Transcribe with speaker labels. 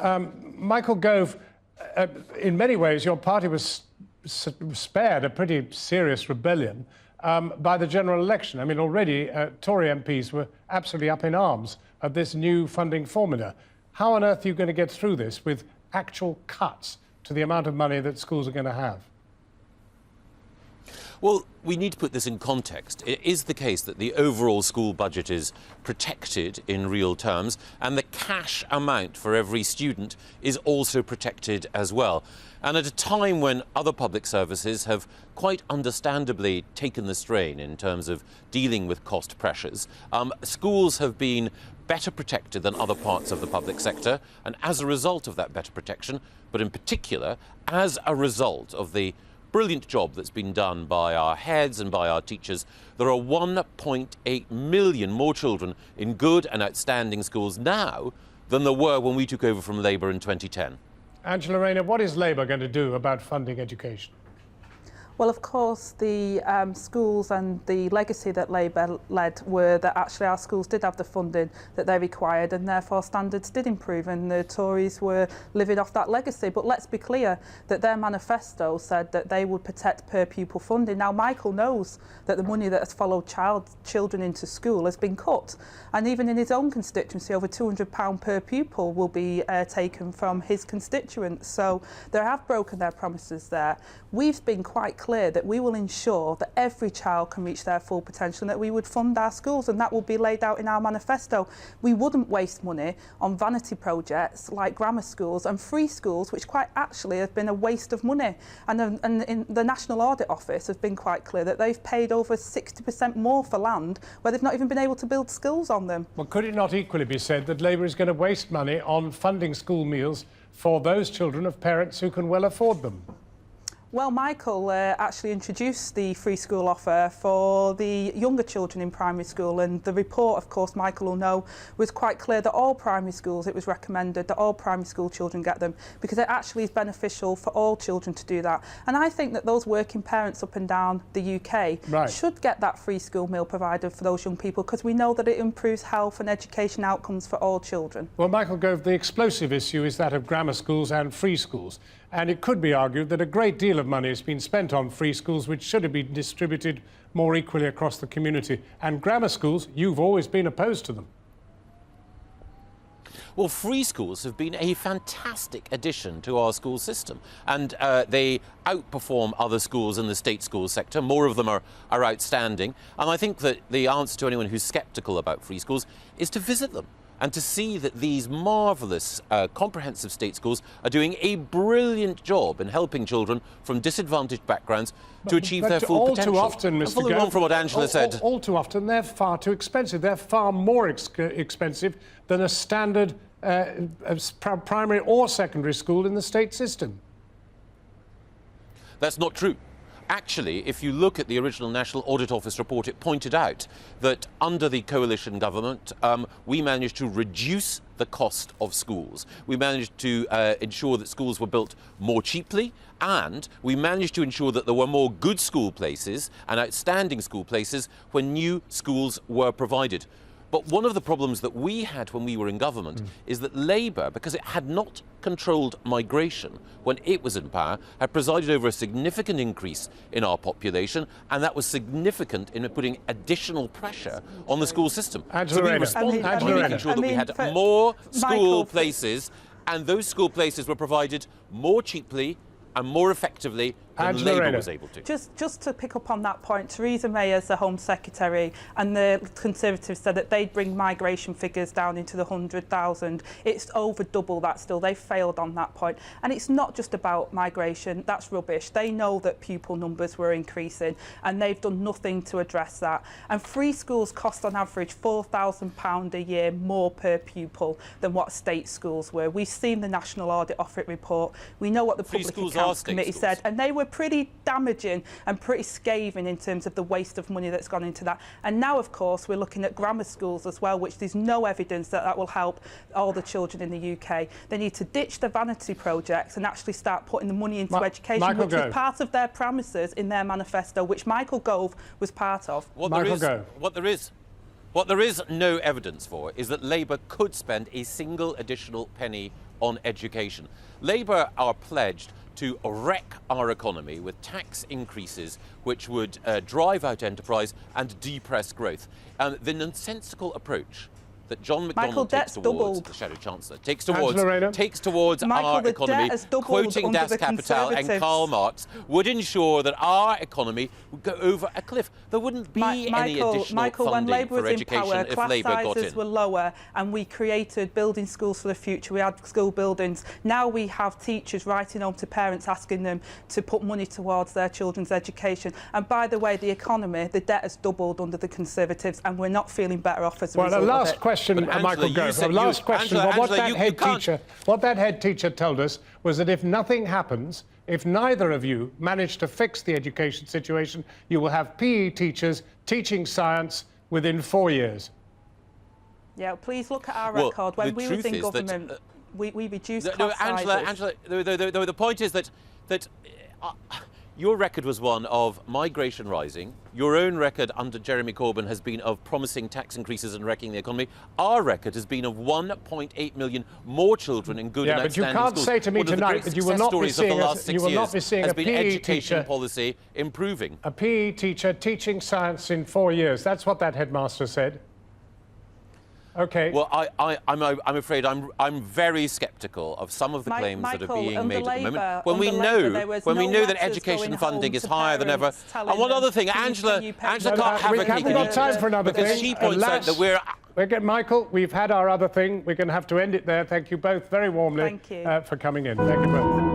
Speaker 1: Michael Gove, in many ways, your party was spared a pretty serious rebellion by the general election. I mean, already Tory MPs were absolutely up in arms at this new funding formula. How on earth are you going to get through this with actual cuts to the amount of money that schools are going to have?
Speaker 2: Well, we need to put this in context. It is the case that the overall school budget is protected in real terms, and the cash amount for every student is also protected as well. And at a time when other public services have quite understandably taken the strain in terms of dealing with cost pressures, schools have been better protected than other parts of the public sector, and as a result of that better protection, but in particular as a result of the brilliant job that's been done by our heads and by our teachers, there are 1.8 million more children in good and outstanding schools now than there were when we took over from Labour in 2010.
Speaker 1: Angela Rayner, what is Labour going to do about funding education?
Speaker 3: Well, of course, the schools and the legacy that Labour led were that actually our schools did have the funding that they required, and therefore standards did improve, and the Tories were living off that legacy. But let's be clear that their manifesto said that they would protect per pupil funding. Now, Michael knows that the money that has followed children into school has been cut, and even in his own constituency, over £200 per pupil will be taken from his constituents. So they have broken their promises there. We've been quite clear that we will ensure that every child can reach their full potential and that we would fund our schools, and that will be laid out in our manifesto. We wouldn't waste money on vanity projects like grammar schools and free schools, which quite actually have been a waste of money. And in the National Audit Office have been quite clear that they've paid over 60% more for land where they've not even been able to build schools on them.
Speaker 1: Well, could it not equally be said that Labour is going to waste money on funding school meals for those children of parents who can well afford them?
Speaker 3: Well, Michael actually introduced the free school offer for the younger children in primary school, and the report, of course, Michael will know, was quite clear that all primary schools, it was recommended that all primary school children get them, because it actually is beneficial for all children to do that. And I think that those working parents up and down the UK should get that free school meal provided for those young people, because we know that it improves health and education outcomes for all children.
Speaker 1: Well, Michael Gove, the explosive issue is that of grammar schools and free schools. And it could be argued that a great deal of money has been spent on free schools which should have been distributed more equally across the community. And grammar schools, you've always been opposed to them.
Speaker 2: Well, free schools have been a fantastic addition to our school system, and they outperform other schools in the state school sector. More of them are outstanding. And I think that the answer to anyone who's sceptical about free schools is to visit them and to see that these marvellous, comprehensive state schools are doing a brilliant job in helping children from disadvantaged backgrounds to achieve their full potential.
Speaker 1: All too often, Mr.
Speaker 2: Gove, from what Angela said.
Speaker 1: All too often, they're far too expensive. They're far more expensive than a standard primary or secondary school in the state system.
Speaker 2: That's not true. Actually, if you look at the original National Audit Office report, it pointed out that under the coalition government, we managed to reduce the cost of schools. We managed to ensure that schools were built more cheaply, and we managed to ensure that there were more good school places and outstanding school places when new schools were provided. But one of the problems that we had when we were in government is that Labour, because it had not controlled migration when it was in power, had presided over a significant increase in our population, and that was significant in putting additional pressure on the school system.
Speaker 1: So we responded
Speaker 2: by making sure that we had more school places, and those school places were provided more cheaply and more effectively than Labour was able to.
Speaker 3: Just to pick up on that point, Theresa May, as the Home Secretary, and the Conservatives said that they'd bring migration figures down into the 100,000. It's over double that still. They've failed on that point. And it's not just about migration. That's rubbish. They know that pupil numbers were increasing, and they've done nothing to address that. And free schools cost on average £4,000 a year more per pupil than what state schools were. We've seen the National Audit Office report. We know what the Public Accounts Committee said, and they were pretty damaging and pretty scathing in terms of the waste of money that's gone into that. And now, of course, we're looking at grammar schools as well, which there's no evidence that that will help all the children in the UK. They need to ditch the vanity projects and actually start putting the money into education, which was part of their promises in their manifesto, which Michael Gove was part of.
Speaker 2: What there is no evidence for is that Labour could spend a single additional penny on education. Labour are pledged to wreck our economy with tax increases which would drive out enterprise and depress growth. The nonsensical approach that John McDonnell takes towards, the Shadow Chancellor, takes towards our economy, quoting Das Kapital and Karl Marx, would ensure that our economy would go over a cliff. There wouldn't be any additional funding for education if Labour got in.
Speaker 3: Class sizes were lower and we created building schools for the future. We had school buildings. Now we have teachers writing home to parents asking them to put money towards their children's education. And by the way, the economy, the debt has doubled under the Conservatives and we're not feeling better off as a result of it.
Speaker 1: Last question, Michael Gove. Last question. What that head teacher told us was that if nothing happens, if neither of you manage to fix the education situation, you will have PE teachers teaching science within 4 years.
Speaker 3: Yeah, please look at our record. When we were in government, we reduced class sizes.
Speaker 2: Angela, the point is that your record was one of migration rising. Your own record under Jeremy Corbyn has been of promising tax increases and wrecking the economy. Our record has been of 1.8 million more children in good and outstanding schools.
Speaker 1: But you can't say to me tonight that you will not be seeing a PE
Speaker 2: education policy improving.
Speaker 1: A PE teacher teaching science in 4 years. That's what that headmaster said. Okay.
Speaker 2: Well, I'm afraid I'm very sceptical of some of the claims that are being made at the moment. When we know that education funding is higher than ever. And one other thing, Angela can't have a cake and eat it,
Speaker 1: time for another thing.
Speaker 2: Because she points out that
Speaker 1: Michael, we've had our other thing. We're going to have to end it there. Thank you both very warmly for coming in. Thank you both.